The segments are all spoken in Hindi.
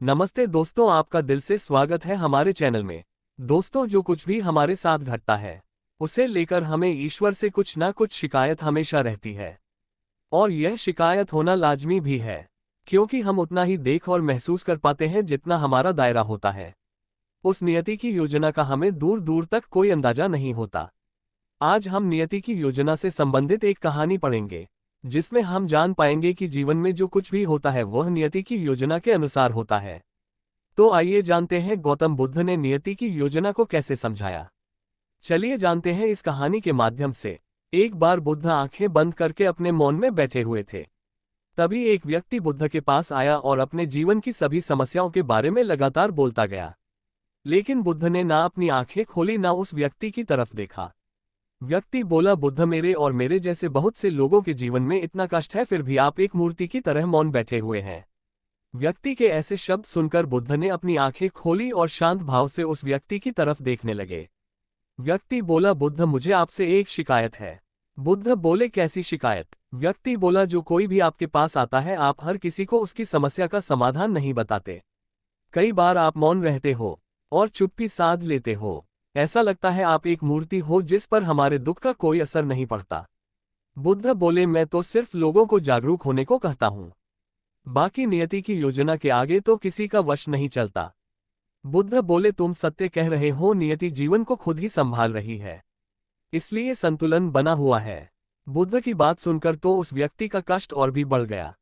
नमस्ते दोस्तों, आपका दिल से स्वागत है हमारे चैनल में। दोस्तों, जो कुछ भी हमारे साथ घटता है उसे लेकर हमें ईश्वर से कुछ ना कुछ शिकायत हमेशा रहती है। और यह शिकायत होना लाजमी भी है, क्योंकि हम उतना ही देख और महसूस कर पाते हैं जितना हमारा दायरा होता है। उस नियति की योजना का हमें दूर दूर तक कोई अंदाजा नहीं होता। आज हम नियति की योजना से संबंधित एक कहानी पढ़ेंगे, जिसमें हम जान पाएंगे कि जीवन में जो कुछ भी होता है वह नियति की योजना के अनुसार होता है। तो आइए जानते हैं गौतम बुद्ध ने नियति की योजना को कैसे समझाया। चलिए जानते हैं इस कहानी के माध्यम से। एक बार बुद्ध आंखें बंद करके अपने मौन में बैठे हुए थे। तभी एक व्यक्ति बुद्ध के पास आया और अपने जीवन की सभी समस्याओं के बारे में लगातार बोलता गया। लेकिन बुद्ध ने ना अपनी आंखें खोली ना उस व्यक्ति की तरफ देखा। व्यक्ति बोला, बुद्ध, मेरे और मेरे जैसे बहुत से लोगों के जीवन में इतना कष्ट है, फिर भी आप एक मूर्ति की तरह मौन बैठे हुए हैं। व्यक्ति के ऐसे शब्द सुनकर बुद्ध ने अपनी आंखें खोली और शांत भाव से उस व्यक्ति की तरफ देखने लगे। व्यक्ति बोला, बुद्ध, मुझे आपसे एक शिकायत है। बुद्ध बोले, कैसी शिकायत? व्यक्ति बोला, जो कोई भी आपके पास आता है आप हर किसी को उसकी समस्या का समाधान नहीं बताते। कई बार आप मौन रहते हो और चुप्पी साध लेते हो। ऐसा लगता है आप एक मूर्ति हो जिस पर हमारे दुख का कोई असर नहीं पड़ता। बुद्ध बोले, मैं तो सिर्फ लोगों को जागरूक होने को कहता हूं। बाकी नियति की योजना के आगे तो किसी का वश नहीं चलता। बुद्ध बोले, तुम सत्य कह रहे हो, नियति जीवन को खुद ही संभाल रही है, इसलिए संतुलन बना हुआ है। बुद्ध की बात सुनकर तो उस व्यक्ति का कष्ट और भी बढ़ गया।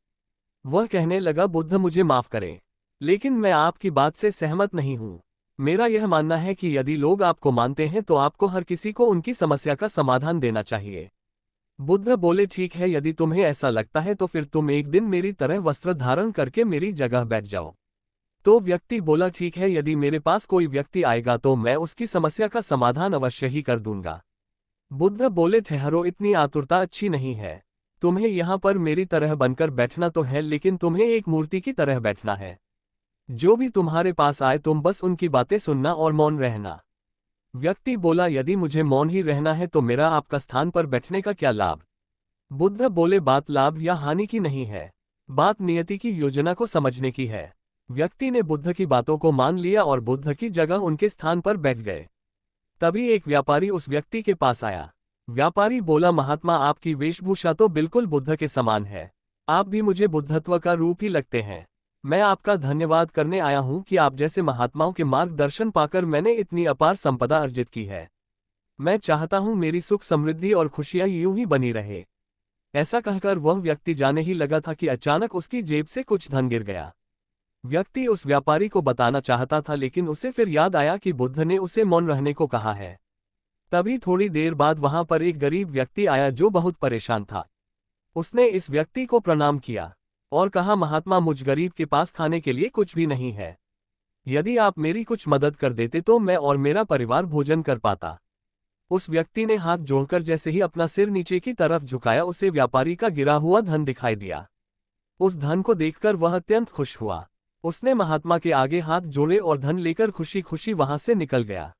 वह कहने लगा, बुद्ध, मुझे माफ करें, लेकिन मैं आपकी बात से सहमत नहीं हूं। मेरा यह मानना है कि यदि लोग आपको मानते हैं तो आपको हर किसी को उनकी समस्या का समाधान देना चाहिए। बुद्ध बोले, ठीक है, यदि तुम्हें ऐसा लगता है तो फिर तुम एक दिन मेरी तरह वस्त्र धारण करके मेरी जगह बैठ जाओ। तो व्यक्ति बोला, ठीक है, यदि मेरे पास कोई व्यक्ति आएगा तो मैं उसकी समस्या का समाधान अवश्य ही कर दूंगा। बुद्ध बोले, ठहरो, इतनी आतुरता अच्छी नहीं है। तुम्हें यहाँ पर मेरी तरह बनकर बैठना तो है, लेकिन तुम्हें एक मूर्ति की तरह बैठना है। जो भी तुम्हारे पास आए तुम बस उनकी बातें सुनना और मौन रहना। व्यक्ति बोला, यदि मुझे मौन ही रहना है तो मेरा आपका स्थान पर बैठने का क्या लाभ? बुद्ध बोले, बात लाभ या हानि की नहीं है, बात नियति की योजना को समझने की है। व्यक्ति ने बुद्ध की बातों को मान लिया और बुद्ध की जगह उनके स्थान पर बैठ गए। तभी एक व्यापारी उस व्यक्ति के पास आया। व्यापारी बोला, महात्मा, आपकी वेशभूषा तो बिल्कुल बुद्ध के समान है। आप भी मुझे बुद्धत्व का रूप ही लगते हैं। मैं आपका धन्यवाद करने आया हूं कि आप जैसे महात्माओं के मार्गदर्शन पाकर मैंने इतनी अपार संपदा अर्जित की है। मैं चाहता हूं मेरी सुख समृद्धि और खुशियां यूं ही बनी रहे। ऐसा कहकर वह व्यक्ति जाने ही लगा था कि अचानक उसकी जेब से कुछ धन गिर गया। व्यक्ति उस व्यापारी को बताना चाहता था, लेकिन उसे फिर याद आया कि बुद्ध ने उसे मौन रहने को कहा है। तभी थोड़ी देर बाद वहां पर एक गरीब व्यक्ति आया जो बहुत परेशान था। उसने इस व्यक्ति को प्रणाम किया और कहा, महात्मा, मुझ गरीब के पास खाने के लिए कुछ भी नहीं है। यदि आप मेरी कुछ मदद कर देते तो मैं और मेरा परिवार भोजन कर पाता। उस व्यक्ति ने हाथ जोड़कर जैसे ही अपना सिर नीचे की तरफ झुकाया, उसे व्यापारी का गिरा हुआ धन दिखाई दिया। उस धन को देखकर वह अत्यंत खुश हुआ। उसने महात्मा के आगे हाथ जोड़े और धन लेकर खुशी खुशी वहां से निकल गया।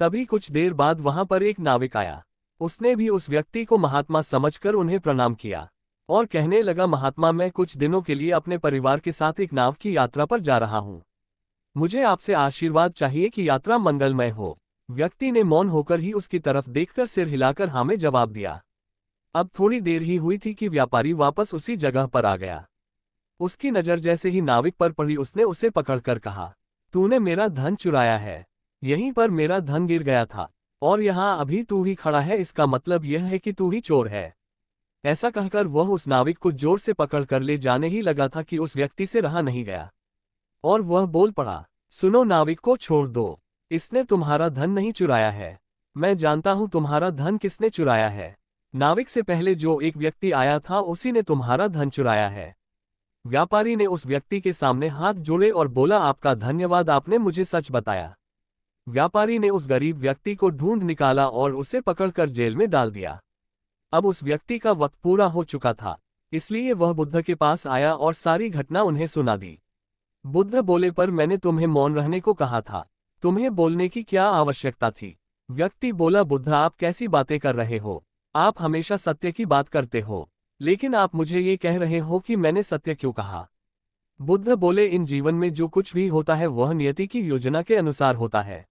तभी कुछ देर बाद वहां पर एक नाविक आया। उसने भी उस व्यक्ति को महात्मा समझकर उन्हें प्रणाम किया और कहने लगा, महात्मा, मैं कुछ दिनों के लिए अपने परिवार के साथ एक नाव की यात्रा पर जा रहा हूं। मुझे आपसे आशीर्वाद चाहिए कि यात्रा मंगलमय हो। व्यक्ति ने मौन होकर ही उसकी तरफ देखकर सिर हिलाकर हाँ में जवाब दिया। अब थोड़ी देर ही हुई थी कि व्यापारी वापस उसी जगह पर आ गया। उसकी नज़र जैसे ही नाविक पर पड़ी, उसने उसे पकड़कर कहा, तूने मेरा धन चुराया है। यहीं पर मेरा धन गिर गया था और यहाँ अभी तू ही खड़ा है, इसका मतलब यह है कि तू ही चोर है। ऐसा कहकर वह उस नाविक को जोर से पकड़कर ले जाने ही लगा था कि उस व्यक्ति से रहा नहीं गया और वह बोल पड़ा, सुनो, नाविक को छोड़ दो। इसने तुम्हारा धन नहीं चुराया है। मैं जानता हूं तुम्हारा धन किसने चुराया है। नाविक से पहले जो एक व्यक्ति आया था उसी ने तुम्हारा धन चुराया है। व्यापारी ने उस व्यक्ति के सामने हाथ जोड़े और बोला, आपका धन्यवाद, आपने मुझे सच बताया। व्यापारी ने उस गरीब व्यक्ति को ढूंढ निकाला और उसे पकड़कर जेल में डाल दिया। अब उस व्यक्ति का वक्त पूरा हो चुका था, इसलिए वह बुद्ध के पास आया और सारी घटना उन्हें सुना दी। बुद्ध बोले, पर मैंने तुम्हें मौन रहने को कहा था, तुम्हें बोलने की क्या आवश्यकता थी? व्यक्ति बोला, बुद्ध, आप कैसी बातें कर रहे हो? आप हमेशा सत्य की बात करते हो, लेकिन आप मुझे ये कह रहे हो कि मैंने सत्य क्यों कहा? बुद्ध बोले, इन जीवन में जो कुछ भी होता है वह नियति की योजना के अनुसार होता है।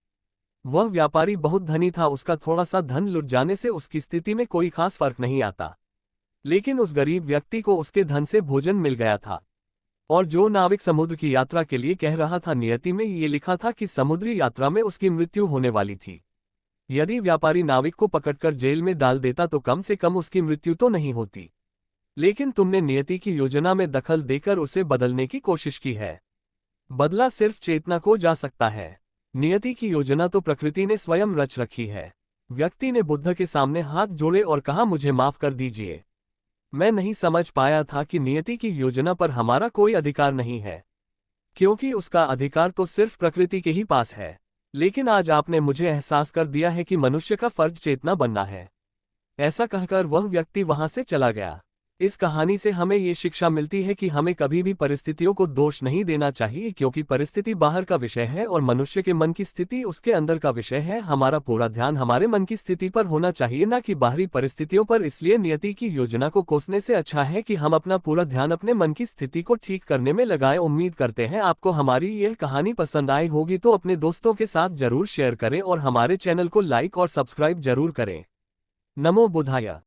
वह व्यापारी बहुत धनी था, उसका थोड़ा सा धन लुट जाने से उसकी स्थिति में कोई खास फर्क नहीं आता। लेकिन उस गरीब व्यक्ति को उसके धन से भोजन मिल गया था। और जो नाविक समुद्र की यात्रा के लिए कह रहा था, नियति में ये लिखा था कि समुद्री यात्रा में उसकी मृत्यु होने वाली थी। यदि व्यापारी नाविक को पकड़कर जेल में डाल देता तो कम से कम उसकी मृत्यु तो नहीं होती। लेकिन तुमने नियति की योजना में दखल देकर उसे बदलने की कोशिश की है। बदला सिर्फ चेतना को जा सकता है। नियति की योजना तो प्रकृति ने स्वयं रच रखी है। व्यक्ति ने बुद्ध के सामने हाथ जोड़े और कहा, मुझे माफ कर दीजिए। मैं नहीं समझ पाया था कि नियति की योजना पर हमारा कोई अधिकार नहीं है, क्योंकि उसका अधिकार तो सिर्फ प्रकृति के ही पास है। लेकिन आज आपने मुझे एहसास कर दिया है कि मनुष्य का फर्ज चेतना बनना है। ऐसा कहकर वह व्यक्ति वहां से चला गया। इस कहानी से हमें ये शिक्षा मिलती है कि हमें कभी भी परिस्थितियों को दोष नहीं देना चाहिए, क्योंकि परिस्थिति बाहर का विषय है और मनुष्य के मन की स्थिति उसके अंदर का विषय है। हमारा पूरा ध्यान हमारे मन की स्थिति पर होना चाहिए, न कि बाहरी परिस्थितियों पर। इसलिए नियति की योजना को कोसने से अच्छा है कि हम अपना पूरा ध्यान अपने मन की स्थिति को ठीक करने में लगाएं। उम्मीद करते हैं आपको हमारी यह कहानी पसंद आई होगी, तो अपने दोस्तों के साथ जरूर शेयर करें और हमारे चैनल को लाइक और सब्सक्राइब जरूर करें। नमो बुद्धाय।